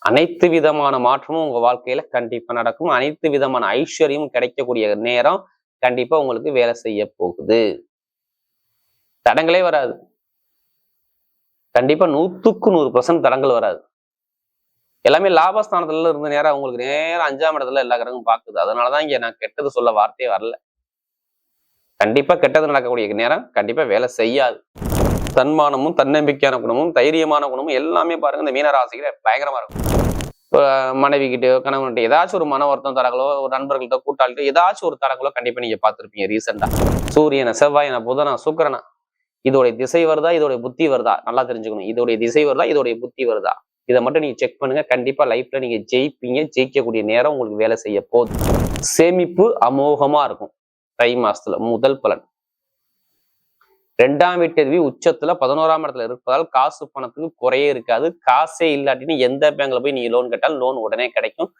அனைத்து விதமான மாற்றமும் உங்க வாழ்க்கையில கண்டிப்பா நடக்கும். அனைத்து விதமான ஐஸ்வர்யமும் கிடைக்கக்கூடிய நேரம் கண்டிப்பா உங்களுக்கு வேலை செய்ய போகுது. தடங்களே வராது. கண்டிப்பா 100% தடங்கள் வராது. எல்லாமே லாபஸ்தானத்துல இருந்த நேரம் உங்களுக்கு நேரம் 5ஆம் இடத்துல எல்லா கிரகமும் பாக்குது. அதனாலதான் இங்க நான் கெட்டது சொல்ல வார்த்தையே வரல. கண்டிப்பா கெட்டது நடக்கக்கூடிய நேரம் கண்டிப்பா வேலை செய்யாது. தன்மானமும் தன்னம்பிக்கையான குணமும் தைரியமான குணமும் எல்லாமே பாருங்க இந்த மீனராசிக்கு பயங்கரமா இருக்கும். மனைவி கிட்டயோ கணவன்கிட்ட ஏதாச்சும் ஒரு மன வருத்தம் தரங்களோ, ஒரு நண்பர்கள்ட்ட கூட்டாளிட்ட ஏதாச்சும் ஒரு தரங்களோ கண்டிப்பா நீங்க பார்த்திருப்பீங்க ரீசெண்டா. சூரியனை செவ்வாயனை புதனா சுக்கிரனா இதோடைய திசை வருதா, இதோடைய புத்தி வருதா நல்லா தெரிஞ்சுக்கணும். இதோடைய திசை வருதா, இதோடைய புத்தி வருதா, இதை மட்டும் நீங்க செக் பண்ணுங்க. கண்டிப்பா லைஃப்ல நீங்க ஜெயிப்பீங்க. ஜெயிக்கக்கூடிய நேரம் உங்களுக்கு வேலை செய்ய போகுது. சேமிப்பு அமோகமா இருக்கும். தை மாசத்துல முதல் பலன். 2ஆம் வீட்டு உச்சத்துல 11ஆம் இடத்துல இருப்பதால் காசு பணத்துக்கு குறையே இருக்காது. காசே இல்லாட்டின்னு எந்த பேங்க்ல போய் நீங்க லோன் கேட்டாலும் லோன் உடனே கிடைக்கும்.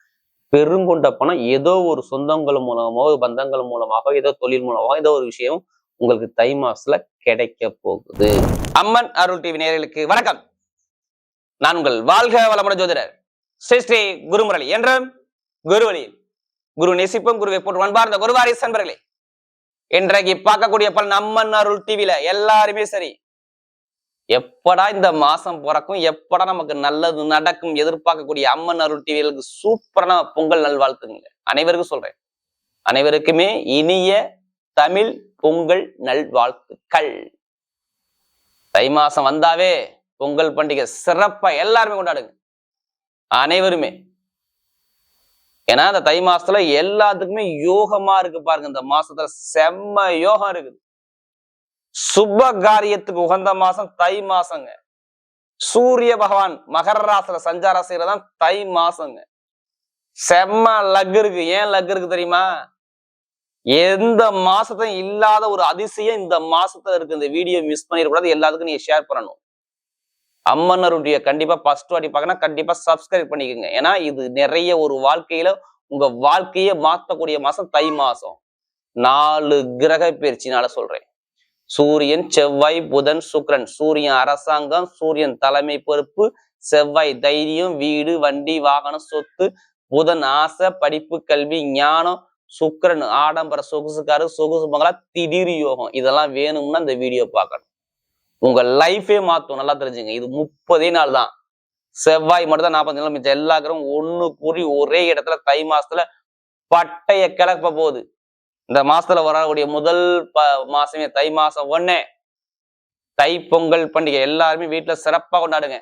பெருங்கொண்ட பணம் ஏதோ ஒரு சொந்தங்கள் மூலமோ பந்தங்கள் மூலமாக ஏதோ தொழில் மூலமாக ஏதோ ஒரு விஷயம் உங்களுக்கு தை மாசத்துல கிடைக்க போகுது. அம்மன் அருள் டிவி நேயர்களுக்கு வணக்கம். நான் உங்கள் வாழ்க வளமுடன் ஜோதிடர் ஸ்ரீ குருமுரளி என்ற குருவழி குரு நேசிப்பும் குருவை போட்டு அன்பார்ந்த குருவாரி சன்பர்களே, இன்றைக்கு பார்க்கக்கூடிய பலன் அம்மன் அருள் டிவில எல்லாருமே சரி, எப்படா இந்த மாசம் பிறக்கும், எப்படா நமக்கு நல்லது நடக்கும் எதிர்பார்க்கக்கூடிய அம்மன் அருள் டிவிகளுக்கு சூப்பரான பொங்கல் நல்வாழ்த்துங்க. அனைவருக்கும் சொல்றேன், அனைவருக்குமே இனிய தமிழ் பொங்கல் நல்வாழ்த்துக்கள். தை மாசம் வந்தாவே பொங்கல் பண்டிகை சிறப்பா எல்லாருமே கொண்டாடுங்க, அனைவருமே. ஏன்னா இந்த தை மாசத்துல எல்லாத்துக்குமே யோகமா இருக்கு பாருங்க. இந்த மாசத்துல செம்ம யோகம் இருக்குது. சுப காரியத்துக்கு உகந்த மாசம் தை மாசங்க. சூரிய பகவான் மகர ராசியில சஞ்சாரம் செய்யறதான் தை மாசங்க. செம்ம லக் இருக்கு. ஏன் லக் இருக்கு தெரியுமா? எந்த மாசத்தையும் இல்லாத ஒரு அதிசயம் இந்த மாசத்துல இருக்கு. இந்த வீடியோ மிஸ் பண்ணிடக்கூடாது. எல்லாத்துக்கும் நீங்க ஷேர் பண்ணணும். அம்மனருடைய கண்டிப்பா ஃபர்ஸ்ட் வாட்டி பார்க்கணும், கண்டிப்பா சப்ஸ்கிரைப் பண்ணிக்கோங்க. ஏன்னா இது நிறைய ஒரு வாழ்க்கையில உங்க வாழ்க்கையை மாற்றக்கூடிய மாசம் தை மாசம். 4 கிரக பயிற்சினால சொல்றேன். சூரியன் செவ்வாய் புதன் சுக்கிரன். சூரியன் அரசாங்கம், சூரியன் தலைமை பொறுப்பு, செவ்வாய் தைரியம் வீடு வண்டி வாகனம் சொத்து, புதன் ஆசை படிப்பு கல்வி ஞானம், சுக்கிரன் ஆடம்பர சொகுசுக்காரு சொகுசு பங்களா திடீர் யோகம். இதெல்லாம் வேணும்னா இந்த வீடியோ பார்க்கணும். உங்க லைஃபே மாத்தும். நல்லா தெரிஞ்சுங்க. இது 30 நாள் தான். செவ்வாய் மட்டும் தான் 40 நாள். மிச்சம் எல்லா கிரகம் ஒண்ணு கூறி ஒரே இடத்துல தை மாசத்துல பட்டைய கிளப்ப போகுது. இந்த மாசத்துல வரக்கூடிய முதல் மாசமே தை மாசம் 1 தை பொங்கல் பண்டிகை எல்லாருமே வீட்டுல சிறப்பா கொண்டாடுங்க.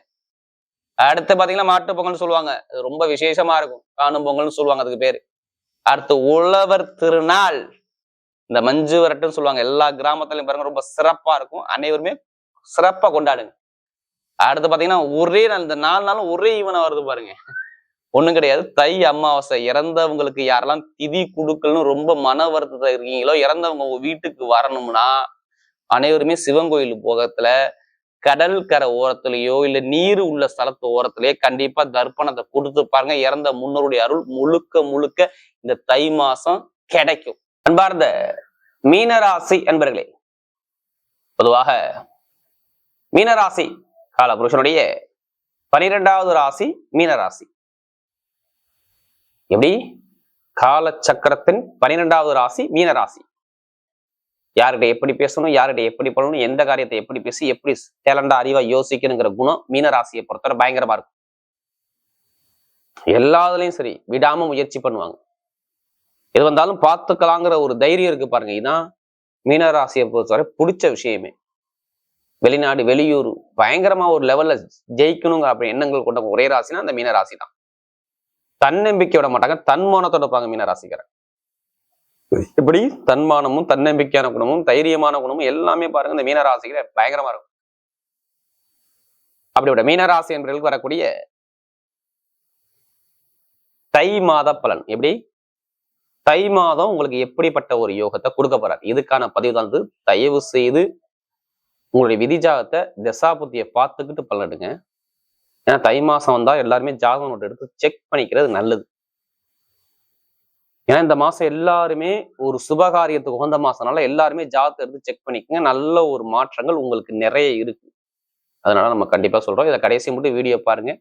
அடுத்து பாத்தீங்கன்னா மாட்டு பொங்கல்னு சொல்லுவாங்க. அது ரொம்ப விசேஷமா இருக்கும். காணும் பொங்கல்னு சொல்லுவாங்க அதுக்கு பேரு. அடுத்து உழவர் திருநாள், இந்த மஞ்சு விரட்டுன்னு சொல்லுவாங்க. எல்லா கிராமத்திலையும் பாருங்க ரொம்ப சிறப்பா இருக்கும். அனைவருமே சிறப்பா கொண்டாடுங்க. அடுத்து பாத்தீங்கன்னா ஒரே நாள், இந்த 4 நாளும் ஒரே ஈவனா வருது பாருங்க. ஒண்ணும் கிடையாது. தை அமாவாசை. இறந்தவங்களுக்கு யாரெல்லாம் திதி குடுக்கல்னு ரொம்ப மன வருத்தத்தை இருக்கீங்களோ, இறந்தவங்க உங்க வீட்டுக்கு வரணும்னா அனைவருமே சிவன் கோயில் போகத்துல கடல் கரை ஓரத்திலேயோ இல்ல நீர் உள்ள ஸ்தலத்து ஓரத்திலேயே கண்டிப்பா தர்ப்பணத்தை கொடுத்து பாருங்க. இறந்த முன்னோருடைய அருள் முழுக்க முழுக்க இந்த தை மாசம் கிடைக்கும். அன்பார்ந்த மீனராசி அன்பர்களே, பொதுவாக மீனராசி கால புருஷனுடைய 12வது ராசி மீனராசி. எப்படி? கால சக்கரத்தின் 12வது ராசி மீனராசி. யார்கிட்ட எப்படி பேசணும், யார்கிட்ட எப்படி பண்ணணும், எந்த காரியத்தை எப்படி பேசி எப்படி டேலண்டா அறிவா யோசிக்கணுங்கிற குணம் மீனராசியை பொறுத்தவரை பயங்கரமா இருக்கும். எல்லாத்துலயும் சரி விடாம முயற்சி பண்ணுவாங்க. எது வந்தாலும் பார்த்துக்கலாங்கிற ஒரு தைரியம் இருக்கு பாருங்க. இதுதான் மீனராசியை பொறுத்தவரை பிடிச்ச விஷயமே. வெளிநாடு வெளியூர் பயங்கரமா ஒரு லெவல்ல ஜெயிக்கணுங்கிற அப்படி எண்ணங்கள் கொண்ட ஒரே ராசினா அந்த மீனராசி தான். தன்னம்பிக்கை விட மாட்டாங்க, தன்மானத்தோட இருப்பாங்க மீனராசிக்காரன். இப்படி தன்மானமும் தன்னம்பிக்கையான குணமும் தைரியமான குணமும் எல்லாமே பாருங்க இந்த மீனராசிக்கு பயங்கரமா இருக்கும். அப்படிப்பட்ட மீனராசி என்பவர்களுக்கு வரக்கூடிய தை மாத பலன் எப்படி? தை மாதம் உங்களுக்கு எப்படிப்பட்ட ஒரு யோகத்தை கொடுக்க போறாரு, இதுக்கான பதிவு தான். தயவு செய்து உங்களுடைய விதிஜாகத்தை தசாபுத்தியை பார்த்துக்கிட்டு பலனுங்க. ஏன்னா தை மாசம் வந்தா எல்லாருமே ஜாதகம் நோட்டு எடுத்து செக் பண்ணிக்கிறது நல்லது. ஏன்னா இந்த மாசம் எல்லாருமே ஒரு சுபகாரியத்துக்கு உகந்த மாசம்னால எல்லாருமே ஜாதகத்தை எடுத்து செக் பண்ணிக்கங்க. நல்ல ஒரு மாற்றங்கள் உங்களுக்கு நிறைய இருக்கு. அதனால நம்ம கண்டிப்பா சொல்றோம். இதை கடைசி மட்டும் வீடியோ பாருங்க.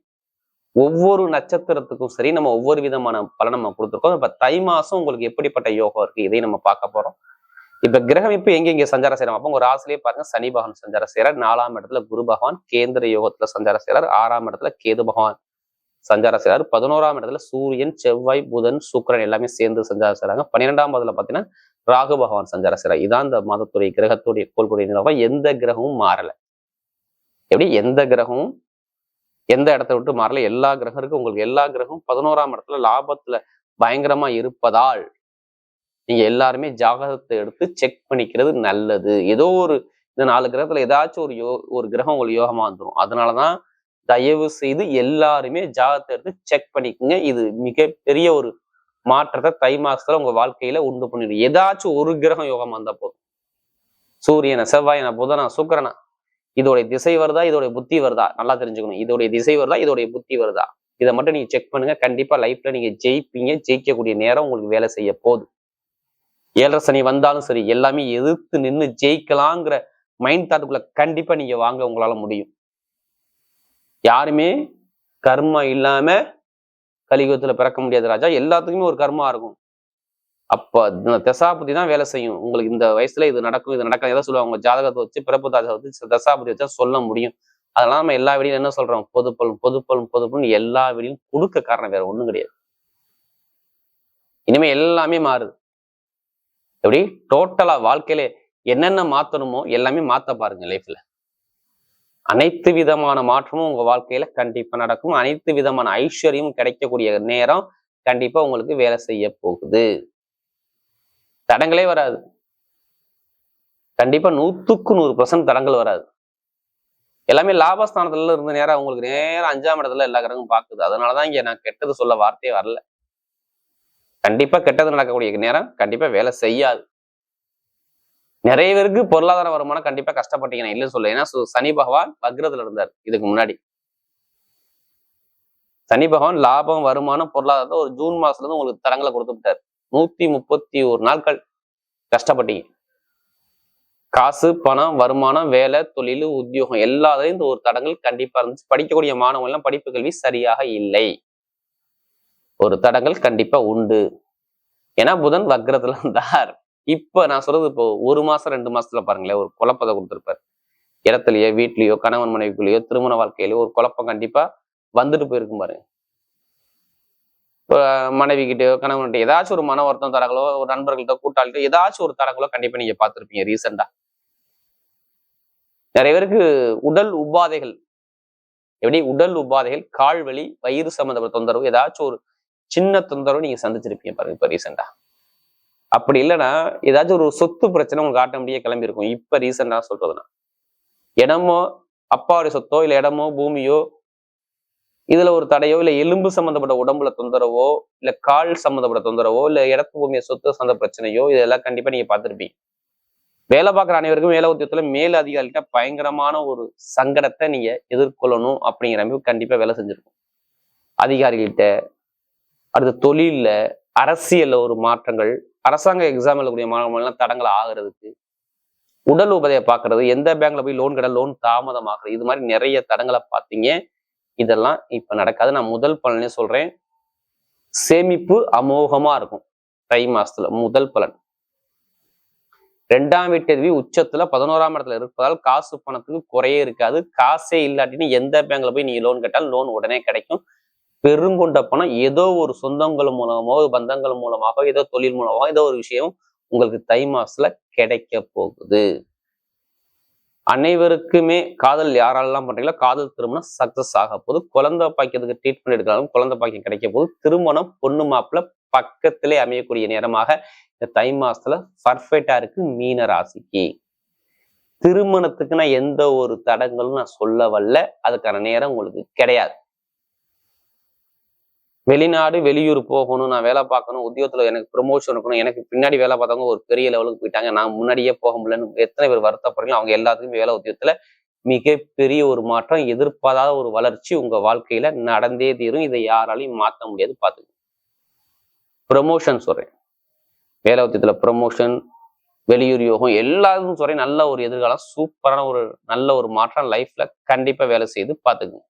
ஒவ்வொரு நட்சத்திரத்துக்கும் சரி நம்ம ஒவ்வொரு விதமான பலன் நம்ம கொடுத்துருக்கோம். இப்ப தை மாசம் உங்களுக்கு எப்படிப்பட்ட யோகம் இருக்கு இதையும் நம்ம பார்க்க போறோம். இப்ப கிரகம் இப்ப எங்க சஞ்சாரம் செய்யறோம் அப்போ உங்க ராசிலேயே பாருங்க, சனி பகவான் சஞ்சாரம் செய்யறார். 4ஆம் இடத்துல குரு பகவான் கேந்திர யோகத்துல சஞ்சாரம் செய்யறார். 6ஆம் இடத்துல கேது பகவான் சஞ்சாரம் செய்யறாரு. 11ஆம் இடத்துல சூரியன், செவ்வாய், புதன், சுக்கிரன் எல்லாமே சேர்ந்து சஞ்சாரம் செய்யறாங்க. 12ஆம் இடத்துல பாத்தீங்கன்னா ராகு பகவான் சஞ்சாரம் செய்யறாரு. இதான் இந்த மாதத்துடைய கிரகத்துடைய கோள்களுடைய நிலவரம். எந்த கிரகமும் மாறல. எப்படி எந்த கிரகமும் எந்த இடத்த விட்டு மாறல. எல்லா கிரகம் இருக்கு. உங்களுக்கு எல்லா கிரகமும் 11ஆம் இடத்துல லாபத்துல பயங்கரமா இருப்பதால் நீங்க எல்லாருமே ஜாதகத்தை எடுத்து செக் பண்ணிக்கிறது நல்லது. ஏதோ ஒரு இந்த 4 கிரகத்துல ஏதாச்சும் ஒரு கிரகம் உங்களுக்கு யோகமா வந்துடும். அதனாலதான் தயவு செய்து எல்லாருமே ஜாதகத்தை எடுத்து செக் பண்ணிக்கோங்க. இது மிகப்பெரிய ஒரு மாற்றத்தை தை மாசத்துல உங்க வாழ்க்கையில உண்டு பண்ணிடும். ஏதாச்சும் ஒரு கிரகம் யோகமா வந்தா போதும். சூரியனை, செவ்வாயனா, புதனா, சுக்கிரனா, இதோடைய திசை வருதா, இதோடைய புத்தி வருதா, நல்லா தெரிஞ்சுக்கணும். இதோடைய திசை வருதா, இதோடைய புத்தி வருதா, இதை மட்டும் நீங்க செக் பண்ணுங்க. கண்டிப்பா லைஃப்ல நீங்க ஜெயிப்பீங்க. ஜெயிக்கக்கூடிய நேரம் உங்களுக்கு வேலை செய்ய போகுது. 7.5 சனி வந்தாலும் சரி, எல்லாமே எதிர்த்து நின்று ஜெயிக்கலாங்கிற மைண்ட் தாட்டுக்குள்ள கண்டிப்பா நீங்க வாங்க உங்களால முடியும். யாருமே கர்மா இல்லாம கலியுகத்துல பிறக்க முடியாது ராஜா. எல்லாத்துக்குமே ஒரு கர்மா இருக்கும். அப்ப தசாபதி தான் வேலை செய்யும். உங்களுக்கு இந்த வயசுல இது நடக்கும், இது நடக்காது எதாவது சொல்லுவாங்க. உங்க ஜாதகத்தை வச்சு, பிறப்பு ஜாதகத்தை வச்சு, தசாபதி வச்சா சொல்ல முடியும். அதெல்லாம் நம்ம எல்லா வீடியும் என்ன சொல்றோம், பொதுப்பலன் எல்லா வீடியும் கொடுக்க காரணம் வேற ஒண்ணும் கிடையாது. இனிமே எல்லாமே மாறுது. எப்படி டோட்டலா வாழ்க்கையில என்னென்ன மாத்தணுமோ எல்லாமே மாத்த பாருங்க. லைஃப்ல அனைத்து விதமான மாற்றமும் உங்க வாழ்க்கையில கண்டிப்பா நடக்கும். அனைத்து விதமான ஐஸ்வர்யமும் கிடைக்கக்கூடிய நேரம் கண்டிப்பா உங்களுக்கு வேலை செய்ய போகுது. தடங்களே வராது. கண்டிப்பா 100% தடங்கள் வராது. எல்லாமே லாபஸ்தானத்துல இருந்த நேரம் உங்களுக்கு நேரம் 5ஆம் இடத்துல எல்லா கிரகமும் பாக்குது. அதனாலதான் இங்க நான் கெட்டது சொல்ல வார்த்தையே வரல. கண்டிப்பா கெட்டது நடக்கக்கூடிய நேரம் கண்டிப்பா வேலை செய்யாது. நிறைய பேருக்கு பொருளாதார வருமானம் கண்டிப்பா கஷ்டப்பட்டீங்க, நான் இல்லைன்னு சொல்ல. ஏன்னா சனி பகவான் வக்ரத்துல இருந்தார் இதுக்கு முன்னாடி. சனி பகவான் லாபம், வருமானம், பொருளாதாரத்தை ஒரு ஜூன் மாசத்துல இருந்து உங்களுக்கு தரங்களை கொடுத்து விட்டார். 131 நாட்கள் கஷ்டப்பட்டீங்க. காசு, பணம், வருமானம், வேலை, தொழில், உத்தியோகம் எல்லாத்தையும் இந்த ஒரு தடங்கள் கண்டிப்பா இருந்துச்சு. படிக்கக்கூடிய மாணவர்கள் எல்லாம் படிப்பு கல்வி சரியாக இல்லை. ஒரு தடங்கள் கண்டிப்பா உண்டு. ஏன்னா புதன் வக்ரத்துல இருந்தார். இப்ப நான் சொல்றது இப்போ 1 மாசம் 2 மாசத்துல பாருங்களேன், ஒரு குழப்பத்தை கொடுத்திருப்பாரு. இடத்துலயோ, வீட்லயோ, கணவன் மனைவிக்குள்ளேயோ, திருமண வாழ்க்கையிலயோ ஒரு குழப்பம் கண்டிப்பா வந்துட்டு போயிருக்கும் பாருங்க. இப்போ மனைவி கிட்டயோ, கணவன்கிட்ட ஏதாச்சும் ஒரு மன வருத்தம் தரங்களோ, ஒரு நண்பர்கள்ட்ட, கூட்டாளிகிட்ட ஏதாச்சும் ஒரு தரங்களோ கண்டிப்பா நீங்க பார்த்திருப்பீங்க ரீசெண்டா. நிறைய பேருக்கு உடல் உபாதைகள், எப்படி உடல் உபாதைகள், கால் வலி, வயிறு சம்பந்தப்பட்ட தொந்தரவு, ஏதாச்சும் ஒரு சின்ன தொந்தரவு நீங்க சந்திச்சிருப்பீங்க பாருங்க இப்ப ரீசெண்டா. அப்படி இல்லைன்னா ஏதாச்சும் ஒரு சொத்து பிரச்சனை உங்களுக்கு ஆட்டோமேட்டிக்கா கிளம்பி இருக்கும். இப்ப ரீசெண்டா சொல்றதுன்னா இடமோ, அப்பாவுடைய சொத்தோ, இல்ல இடமோ, பூமியோ, இதுல ஒரு தடையோ, இல்ல எலும்பு சம்பந்தப்பட்ட உடம்புல தொந்தரவோ, இல்ல கால் சம்பந்தப்பட்ட தொந்தரவோ, இல்ல இடத்து பூமியை சொத்து சந்த பிரச்சனையோ, இதெல்லாம் கண்டிப்பா நீங்க பார்த்திருப்பீங்க. வேலை பார்க்குற அனைவருக்கும் வேலை உத்தியத்துல மேல் அதிகாரிகிட்ட பயங்கரமான ஒரு சங்கடத்தை நீங்க எதிர்கொள்ளணும் அப்படிங்கிற மாதிரி கண்டிப்பா வேலை செஞ்சிருக்கும். அதிகாரிகிட்ட, அடுத்த தொழில்ல, அரசியல்ல ஒரு மாற்றங்கள், அரசாங்க எக்ஸாம் எழுதக்கூடிய மாணவர்கள்லாம் தடங்கள் ஆகிறதுக்கு, உடல் உபதையை பார்க்கறது, எந்த பேங்க்ல போய் லோன் கடை லோன் தாமதமாக்குறது, இது மாதிரி நிறைய தடங்களை பார்த்தீங்க. இதெல்லாம் இப்ப நடக்காது. நான் முதல் பலனே சொல்றேன், சேமிப்பு அமோகமா இருக்கும் தை மாசத்துல. முதல் பலன். 2ஆம் வீட்டு உச்சத்துல 11ஆம் இடத்துல இருப்பதால் காசு பணத்துக்கு குறையே இருக்காது. காசே இல்லாட்டின்னு எந்த பேங்க்ல போய் நீங்க லோன் கேட்டால் லோன் உடனே கிடைக்கும். பெருங்கொண்ட பணம் ஏதோ ஒரு சொந்தங்கள் மூலமோ, பந்தங்கள் மூலமாக, ஏதோ தொழில் மூலமாக, ஏதோ ஒரு விஷயம் உங்களுக்கு தை மாசத்துல கிடைக்க போகுது. அனைவருக்குமே காதல் யாரெல்லாம் பண்றீங்களோ காதல் திருமணம் சக்சஸ் ஆக போகுது. குழந்தை பாக்கியத்துக்கு ட்ரீட்மெண்ட் எடுக்கிறாலும் குழந்தை பாக்கியம் கிடைக்க போகுது. திருமணம் பொண்ணு மாப்பிள்ள பக்கத்திலே அமையக்கூடிய நேரமாக இந்த தை மாசத்துல பர்ஃபெக்டா இருக்கு மீன ராசிக்கு. திருமணத்துக்கு நான் எந்த ஒரு தடங்களும் நான் சொல்ல வரல. அதுக்கான நேரம் உங்களுக்கு கிடையாது. வெளிநாடு, வெளியூர் போகணும், நான் வேலை பார்க்கணும், உத்தியோகத்துல எனக்கு ப்ரொமோஷன் இருக்கணும், எனக்கு பின்னாடி வேலை பார்த்தவங்க ஒரு பெரிய லெவலுக்கு போயிட்டாங்க, நான் முன்னாடியே போக முடியலன்னு எத்தனை பேர் வருத்தப்படுறீங்களோ அவங்க எல்லாத்துக்குமே வேலை உத்தியோகத்துல மிகப்பெரிய ஒரு மாற்றம், எதிர்பாராத ஒரு வளர்ச்சி உங்க வாழ்க்கையில நடந்தே தீரும். இதை யாராலையும் மாற்ற முடியாது. பார்த்துக்கோங்க. ப்ரொமோஷன் சொல்றேன், வேலை உத்தியத்துல ப்ரொமோஷன், வெளியூர் யோகம் எல்லாருக்கும் சொல்றேன். நல்ல ஒரு எதிர்காலம், சூப்பரான ஒரு நல்ல ஒரு மாற்றம் லைஃப்ல கண்டிப்பா வேலை செய்து பார்த்துக்குங்க.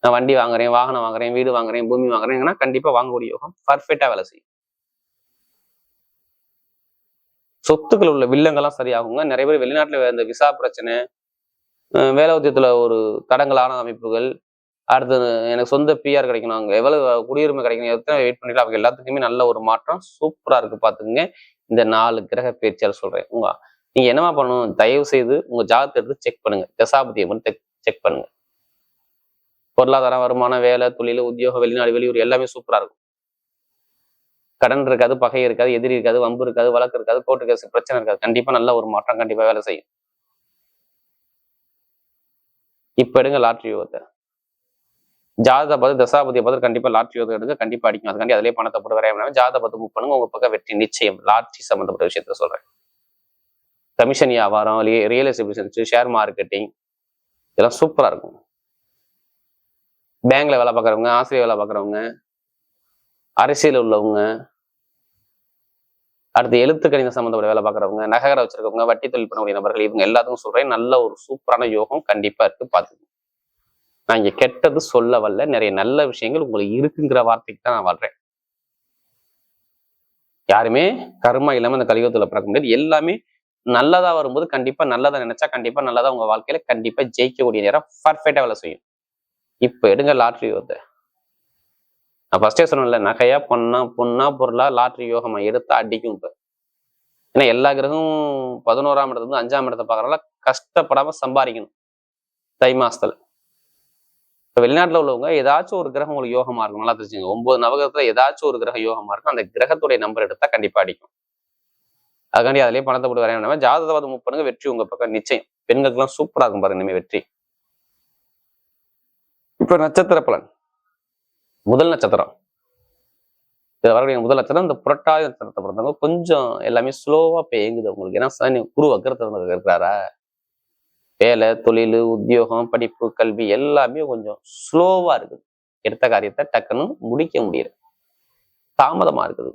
நான் வண்டி வாங்குறேன், வாகனம் வாங்குறேன், வீடு வாங்குறேன், பூமி வாங்குறேன்னா கண்டிப்பா வாங்கக்கூடிய யோகம் பர்ஃபெக்டா வேலை செய்யும். சொத்துக்கள் உள்ள வில்லங்கள்லாம் சரியாகுங்க. நிறைய பேர் வெளிநாட்டுல இந்த விசா பிரச்சனை, வேலை உத்தியத்துல ஒரு தடங்கலான அமைப்புகள், அடுத்தது எனக்கு சொந்த பிஆர் கிடைக்கணும், அங்க எவ்வளவு குடியுரிமை கிடைக்கணும், எத்தனை வெயிட் பண்ணிட்டு அவங்க எல்லாத்துக்குமே நல்ல ஒரு மாற்றம் சூப்பரா இருக்கு பாத்துக்குங்க. இந்த 4 கிரக பயிற்சியால் சொல்றேன். நீங்க என்னமா பண்ணணும், தயவு செய்து உங்க ஜாதகத்தை எடுத்து செக் பண்ணுங்க, தசாபதியை மட்டும் செக் பண்ணுங்க. பொருளாதாரம், வருமானம், வேலை, தொழில், உத்தியோகம், வெளிநாடு, வெளியூர் எல்லாமே சூப்பரா இருக்கும். கடன் இருக்காது, பகை இருக்காது, எதிரி இருக்காது, வம்பு இருக்காது, வழக்கு இருக்காது, கோர்ட்டு கேஸ் பிரச்சனை இருக்காது. கண்டிப்பா நல்ல ஒரு மாற்றம் கண்டிப்பா வேலை செய்யும். இப்ப எடுங்க லாட்ரி யோகத்தை. ஜாதகத்தை பார்த்து தசாபதியை பார்த்து கண்டிப்பா லாட்ரி யோகத்தை எடுங்க, கண்டிப்பா அடிக்கும். அதுக்காண்டி அதிலே பணத்தை போட்டு வரைய ஜாதகத்தை பார்த்து புக் பண்ணுங்க, உங்க பக்கம் வெற்றி நிச்சயம். லாட்ரி சம்பந்தப்பட்ட விஷயத்த சொல்றேன். கமிஷன் வியாபாரம், real estate business, share marketing இதெல்லாம் சூப்பரா இருக்கும். பேங்க்ல வேலை பார்க்குறவங்க, ஆசிரியர் வேலை பார்க்குறவங்க, அரசியல் உள்ளவங்க, அடுத்து எழுத்து கணித சம்பந்தப்பட்ட வேலை பார்க்குறவங்க, நகர வச்சிருக்கவங்க, வட்டி தொழில் பண்ணக்கூடிய நபர்கள், இவங்க எல்லாத்துக்கும் சொல்றேன் நல்ல ஒரு சூப்பரான யோகம் கண்டிப்பா இருக்கு. பார்த்துக்கணும். நான் இங்க கெட்டது சொல்ல வரல, நிறைய நல்ல விஷயங்கள் உங்களுக்கு இருக்குங்கிற வார்த்தைக்கு தான் நான் வர்றேன். யாருமே கர்மா இல்லாம இந்த கலியுகத்துல பிறக்க முடியாது. எல்லாமே நல்லதா வரும்போது கண்டிப்பா நல்லதா நினைச்சா கண்டிப்பா நல்லதா உங்க வாழ்க்கையில கண்டிப்பா ஜெயிக்கக்கூடிய நேரம் பர்ஃபெக்டா வேலை செய்யும். இப்ப எடுங்க லாட்ரி யோகத்தை. நான் ஃபர்ஸ்டே சொன்னேன்ல, நகையா பொண்ணா பொருளா லாட்ரி யோகமா எடுத்தா அடிக்கும். இப்ப ஏன்னா எல்லா கிரகமும் 11ஆம் இடத்துல இருந்து 5ஆம் இடத்தை பாக்குறதுனால கஷ்டப்படாம சம்பாதிக்கணும் தை மாசத்துல. இப்ப வெளிநாட்டுல உள்ளவங்க ஏதாச்சும் ஒரு கிரகம் உங்களுக்கு யோகமா இருக்கும், நல்லா தெரிஞ்சுங்க. 9 நவகிரகத்துல ஏதாச்சும் ஒரு கிரகம் யோகமா இருக்கும், அந்த கிரகத்துடைய நம்பர் எடுத்தா கண்டிப்பா அடிக்கும். அதுக்காண்டி அதிலேயே பணத்தை போட்டு வரைய ஜாதகத்தை மூவ் பண்ணுங்க, வெற்றி உங்க பக்கம் நிச்சயம். பெண்களுக்கு எல்லாம் சூப்பரா இருக்கும் பாருங்க இனிமே வெற்றி. இப்ப நட்சத்திர பலன். முதல் நட்சத்திரம், இதுல வரக்கூடிய முதல் நட்சத்திரம் இந்த புரட்டாதி நட்சத்திரத்தை பொறுத்தவங்க கொஞ்சம் எல்லாமே ஸ்லோவா பேங்குது உங்களுக்கு. ஏன்னா சனி குரு வக்கரத்துல இருக்கிறாரா, வேலை, தொழில், உத்தியோகம், படிப்பு, கல்வி எல்லாமே கொஞ்சம் ஸ்லோவா இருக்குது. எடுத்த காரியத்தை டக்குன்னு முடிக்க முடியல, தாமதமா இருக்குது.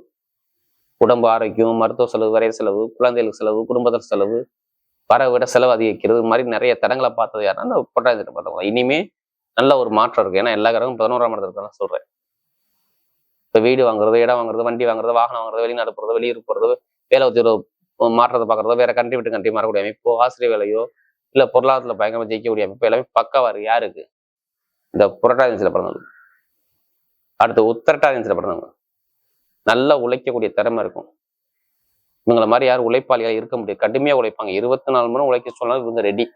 உடம்பு ஆரோக்கியம், மருத்துவ செலவு, வரைய செலவு, குழந்தைகளுக்கு செலவு, குடும்பத்தில் செலவு, வர விட செலவு அதிகரிக்கிறது மாதிரி நிறைய தடங்களை பார்த்தது யாருன்னா அந்த புரட்டாதி பார்த்தவங்க. இனிமே நல்ல ஒரு மாற்றம் இருக்கு. ஏன்னா எல்லா கிரகமும் 11ஆம் இடத்துல நான் சொல்றேன். இப்போ வீடு வாங்குறது, இடம் வாங்குறது, வண்டி வாங்குறது, வாகனம் வாங்குறது, வெளிநாடு போறது, வெளியூர் போறது, வேலை உத்தியோக மாற்றத்தை பார்க்கறதோ, வேற கண்ட்ரி விட்டு கண்ட்ரி மாறக்கூடிய அமைப்போ, ஆசிரியர் வேலையோ இல்ல பொருளாதாரத்துல பயங்கரமா ஜெயிக்கக்கூடிய அமைப்பு எல்லாமே பக்காவா இருக்கு. யாருக்கு? இந்த புரட்டாதியில பிறந்தவங்க. அடுத்து உத்திரட்டாதியில பிறந்தவங்க நல்லா உழைக்கக்கூடிய திறமை இருக்கும். இவங்களை மாதிரி யாரும் உழைப்பாளியா இருக்க முடியாது, கடுமையா உழைப்பாங்க. 24 மணி உழைக்க சொன்னாலும் இவங்க ரெடி.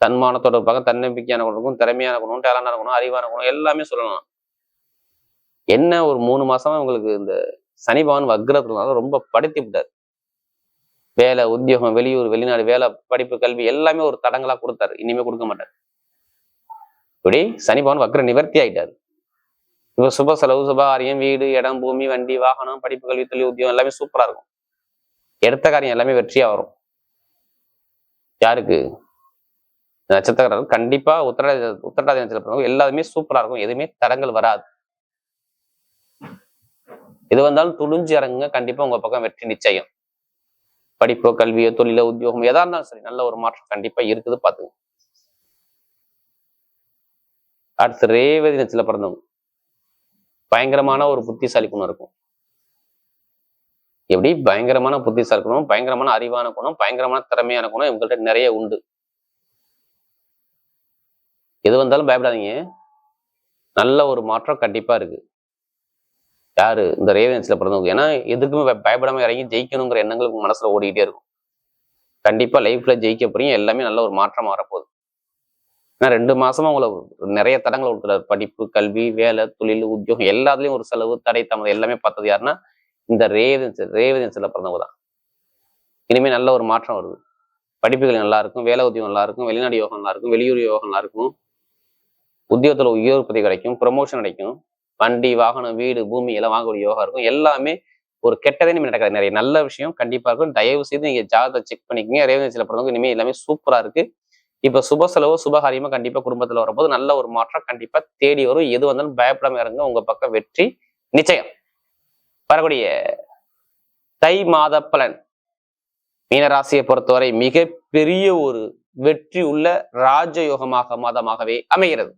தன்மானத்தோட இருப்பாங்க, தன்னம்பிக்கையான குணம், திறமையான குணம், டேலண்டான குணம், அறிவான குணம் எல்லாமே சொல்லலாம். என்ன ஒரு 3 மாசமா உங்களுக்கு இந்த சனி பகவான் வக்ரத்துனால ரொம்ப படுத்தி விட்டாரு. வேலை, உத்தியோகம், வெளியூர், வெளிநாடு, வேலை, படிப்பு, கல்வி எல்லாமே ஒரு தடங்களா கொடுத்தாரு. இனிமே கொடுக்க மாட்டாரு. இப்படி சனி பகவான் வக்ர நிவர்த்தி ஆயிட்டாரு. இப்ப சுப செலவு, சுபகாரியம், வீடு, இடம், பூமி, வண்டி, வாகனம், படிப்பு, கல்வி, தொழில், உத்தியோகம் எல்லாமே சூப்பரா இருக்கும். எடுத்த காரியம் எல்லாமே வெற்றியா வரும். யாருக்கு? நட்சத்திரம் கண்டிப்பா உத்திரட்டாதி நட்சத்திரம் எல்லாருமே சூப்பரா இருக்கும். எதுவுமே தடங்கள் வராது. எது வந்தாலும் துணிஞ்சு இறங்குங்க, கண்டிப்பா உங்க பக்கம் வெற்றி நிச்சயம். படிப்போ, கல்வியோ, தொழிலோ, உத்தியோகம் எதா இருந்தாலும் சரி நல்ல ஒரு மாற்றம் கண்டிப்பா இருக்குது. பாத்துங்க. அடுத்து ரேவதி நட்சத்திரத்துல பிறந்தவங்க பயங்கரமான ஒரு புத்திசாலி குணம் இருக்கும். எப்படி? பயங்கரமான புத்திசாலி குணம், பயங்கரமான அறிவான குணம், பயங்கரமான திறமையான குணம் இவங்கள்ட்ட நிறைய உண்டு. எது வந்தாலும் பயப்படாதீங்க, நல்ல ஒரு மாற்றம் கண்டிப்பா இருக்கு. யாரு? இந்த ரேவதி நட்சத்திரத்துல பிறந்தவங்க. ஏன்னா எதுக்குமே பயப்படாம இறங்கி ஜெயிக்கணுங்கிற எண்ணங்கள் உங்க மனசுல ஓடிக்கிட்டே இருக்கும். கண்டிப்பா லைஃப்ல ஜெயிக்க போறீங்க, எல்லாமே நல்ல ஒரு மாற்றம் வரப்போகுது. ஏன்னா 2 மாசமா உங்களை நிறைய தடங்களை கொடுக்குறாரு. படிப்பு, கல்வி, வேலை, தொழில், உத்தியோகம் எல்லாத்துலயும் ஒரு செலவு, தடை, தாமதம் எல்லாமே பார்த்தது யாருன்னா இந்த ரேவதி நட்சத்திரத்துல பிறந்தவங்க தான். இனிமே நல்ல ஒரு மாற்றம் வருது. படிப்புகள் நல்லா இருக்கும், வேலை உத்தியோகம் நல்லா இருக்கும், வெளிநாடு யோகம் நல்லா இருக்கும், வெளியூர் யோகம் நல்லா இருக்கும், உத்தியோகத்துல உயர் பதவி கிடைக்கும், ப்ரமோஷன் கிடைக்கும், வண்டி, வாகனம், வீடு, பூமி எல்லாம் வாங்கக்கூடிய யோகம் இருக்கும். எல்லாமே ஒரு கெட்டதே நிமிடம் நடக்காது. நிறைய நல்ல விஷயம் கண்டிப்பா இருக்கும். தயவு செய்து நீங்க ஜாதகத்தை செக் பண்ணிக்கோங்க. ரேவதி நட்சத்திரத்துல பிறந்தவங்க இனிமே எல்லாமே சூப்பரா இருக்கு. இப்ப சுப செலவோ சுபகாரியமா கண்டிப்பா குடும்பத்துல வரும்போது நல்ல ஒரு மாற்றம் கண்டிப்பா தேடி வரும். எது வந்தாலும் பயப்படாம இறங்க, உங்க பக்கம் வெற்றி நிச்சயம். வரக்கூடிய தை மாத பலன் மீனராசியை பொறுத்தவரை மிகப்பெரிய ஒரு வெற்றி உள்ள ராஜயோகமாக மாதமாகவே அமைகிறது.